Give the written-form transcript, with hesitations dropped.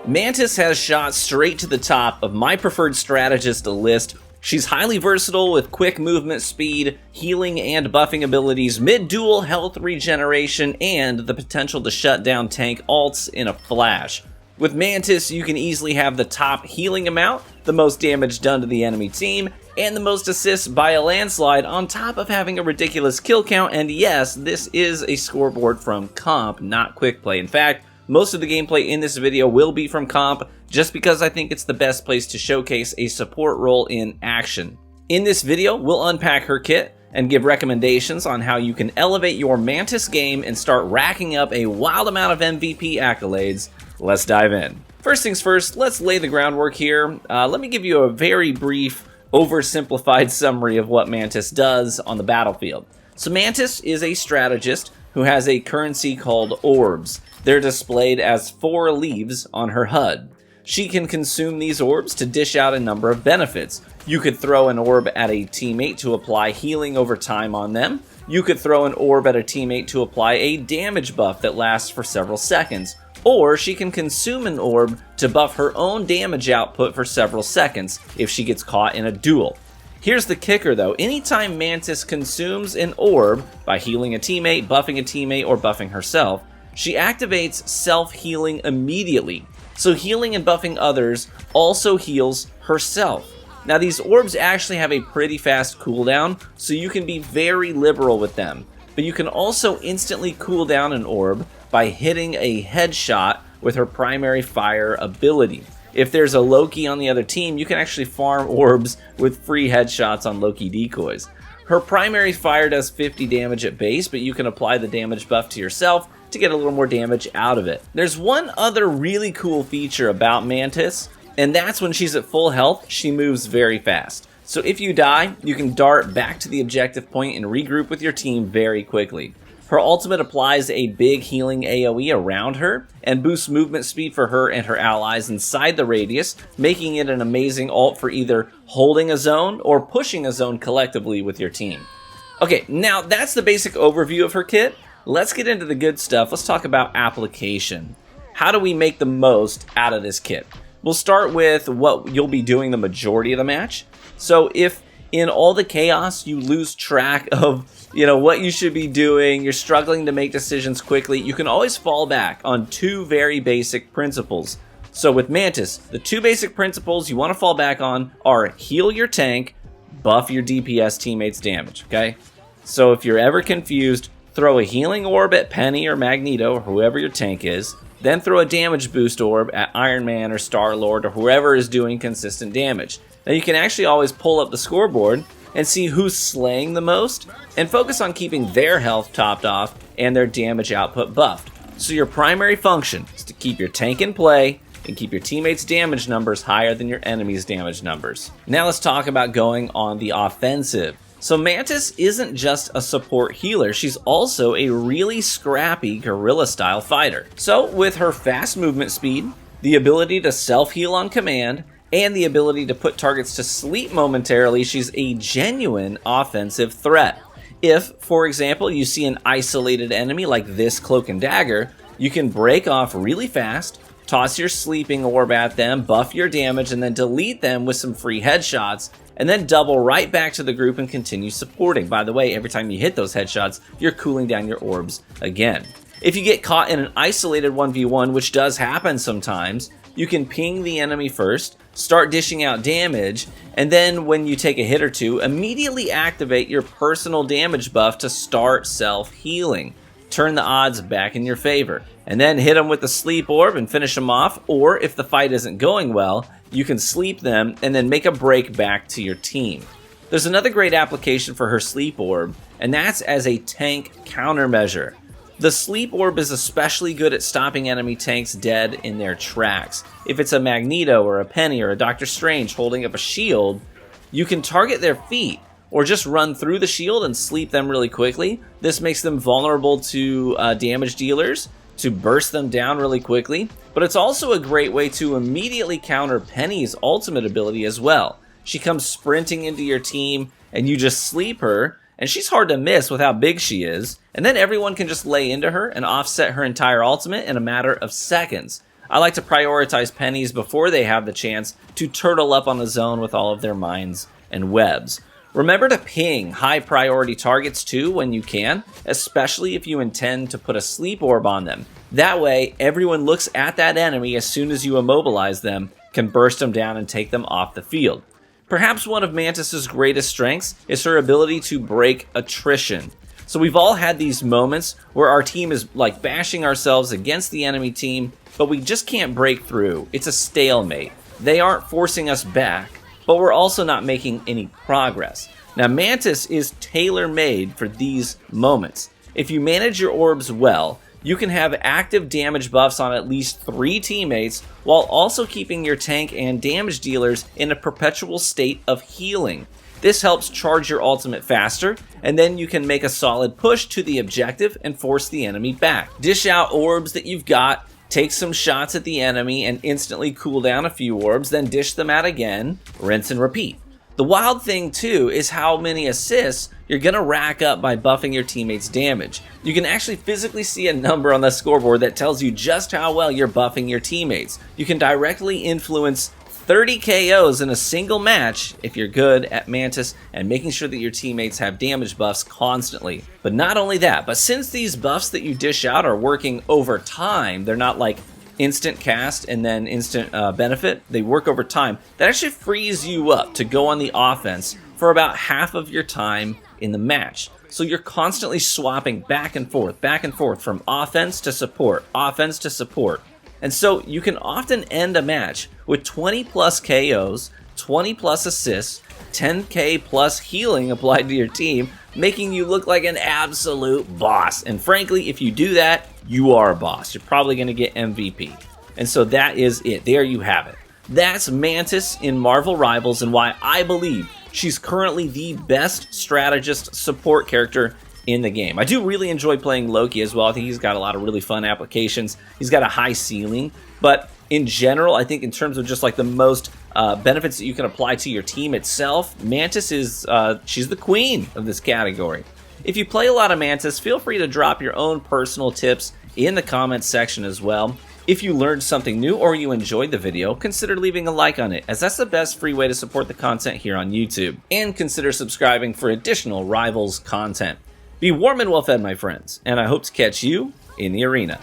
Mantis has shot straight to the top of my preferred strategist list. She's highly versatile with quick movement speed, healing and buffing abilities, mid-duel health regeneration, and the potential to shut down tank ults in a flash. With Mantis, you can easily have the top healing amount, the most damage done to the enemy team, and the most assists by a landslide, on top of having a ridiculous kill count. And yes, this is a scoreboard from comp, not Quickplay. In fact, most of the gameplay in this video will be from comp, just because I think it's the best place to showcase a support role in action. In this video, we'll unpack her kit and give recommendations on how you can elevate your Mantis game and start racking up a wild amount of MVP accolades. Let's dive in. First things first, let's lay the groundwork here. Let me give you a very brief, oversimplified summary of what Mantis does on the battlefield. So Mantis is a strategist who has a currency called orbs. They're displayed as 4 leaves on her HUD. She can consume these orbs to dish out a number of benefits. You could throw an orb at a teammate to apply healing over time on them. You could throw an orb at a teammate to apply a damage buff that lasts for several seconds. Or she can consume an orb to buff her own damage output for several seconds if she gets caught in a duel. Here's the kicker though, anytime Mantis consumes an orb by healing a teammate, or buffing herself, she activates self-healing immediately. So healing and buffing others also heals herself. Now these orbs actually have a pretty fast cooldown, so you can be very liberal with them. But you can also instantly cool down an orb by hitting a headshot with her primary fire ability. If there's a Loki on the other team, you can actually farm orbs with free headshots on Loki decoys. Her primary fire does 50 damage at base, but you can apply the damage buff to yourself to get a little more damage out of it. There's one other really cool feature about Mantis, and that's when she's at full health, she moves very fast. So if you die, you can dart back to the objective point and regroup with your team very quickly. Her ultimate applies a big healing AoE around her and boosts movement speed for her and her allies inside the radius, making it an amazing ult for either holding a zone or pushing a zone collectively with your team. Okay, now that's the basic overview of her kit. Let's get into the good stuff. Let's talk about application. How do we make the most out of this kit? We'll start with what you'll be doing the majority of the match. So if in all the chaos you lose track of what you should be doing, you're struggling to make decisions quickly, you can always fall back on 2 very basic principles. So with Mantis, the 2 basic principles you want to fall back on are heal your tank, buff your DPS teammates' damage, okay? So if you're ever confused, throw a healing orb at Penny or Magneto or whoever your tank is, then throw a damage boost orb at Iron Man or Star-Lord or whoever is doing consistent damage. Now you can actually always pull up the scoreboard and see who's slaying the most and focus on keeping their health topped off and their damage output buffed. So your primary function is to keep your tank in play and keep your teammates' damage numbers higher than your enemy's damage numbers. Now let's talk about going on the offensive. So Mantis isn't just a support healer, she's also a really scrappy guerrilla-style fighter. So with her fast movement speed, the ability to self-heal on command, and the ability to put targets to sleep momentarily, she's a genuine offensive threat. If, for example, you see an isolated enemy like this cloak and dagger, you can break off really fast, toss your sleeping orb at them, buff your damage, and then delete them with some free headshots, and then double right back to the group and continue supporting. By the way, every time you hit those headshots, you're cooling down your orbs again. If you get caught in an isolated 1v1, which does happen sometimes, you can ping the enemy first, start dishing out damage, and then when you take a hit or two, immediately activate your personal damage buff to start self-healing. Turn the odds back in your favor, and then hit them with the sleep orb and finish them off, or if the fight isn't going well, you can sleep them and then make a break back to your team. There's another great application for her sleep orb, and that's as a tank countermeasure. The sleep orb is especially good at stopping enemy tanks dead in their tracks. If it's a Magneto or a Penny or a Doctor Strange holding up a shield, you can target their feet or just run through the shield and sleep them really quickly. This makes them vulnerable to damage dealers, to burst them down really quickly, but it's also a great way to immediately counter Penny's ultimate ability as well. She comes sprinting into your team and you just sleep her, and she's hard to miss with how big she is, and then everyone can just lay into her and offset her entire ultimate in a matter of seconds. I like to prioritize pennies before they have the chance to turtle up on a zone with all of their mines and webs. Remember to ping high priority targets too when you can, especially if you intend to put a sleep orb on them. That way, everyone looks at that enemy as soon as you immobilize them, can burst them down and take them off the field. Perhaps one of Mantis's greatest strengths is her ability to break attrition. So we've all had these moments where our team is like bashing ourselves against the enemy team, but we just can't break through. It's a stalemate. They aren't forcing us back, but we're also not making any progress. Now, Mantis is tailor-made for these moments. If you manage your orbs well, you can have active damage buffs on at least 3 teammates while also keeping your tank and damage dealers in a perpetual state of healing. This helps charge your ultimate faster, and then you can make a solid push to the objective and force the enemy back. Dish out orbs that you've got, take some shots at the enemy and instantly cool down a few orbs, then dish them out again, rinse and repeat. The wild thing too is how many assists you're going to rack up by buffing your teammates' damage. You can actually physically see a number on the scoreboard that tells you just how well you're buffing your teammates. You can directly influence 30 KOs in a single match if you're good at Mantis and making sure that your teammates have damage buffs constantly. But not only that, but since these buffs that you dish out are working over time, they're not like instant cast and then instant benefit, they work over time. That actually frees you up to go on the offense for about half of your time in the match. So you're constantly swapping back and forth from offense to support, offense to support. And so you can often end a match with 20 plus KOs, 20 plus assists, 10k plus healing applied to your team, making you look like an absolute boss. And frankly, if you do that, you are a boss. You're probably going to get MVP. And so that is it. There you have it. That's Mantis in Marvel Rivals and why I believe she's currently the best strategist support character in the game. I do really enjoy playing Loki as well. I think he's got a lot of really fun applications. He's got a high ceiling, but in general, I think in terms of just like the most benefits that you can apply to your team itself, Mantis is, she's the queen of this category. If you play a lot of Mantis, feel free to drop your own personal tips in the comments section as well. If you learned something new or you enjoyed the video, consider leaving a like on it, as that's the best free way to support the content here on YouTube. And consider subscribing for additional Rivals content. Be warm and well fed, my friends, and I hope to catch you in the arena.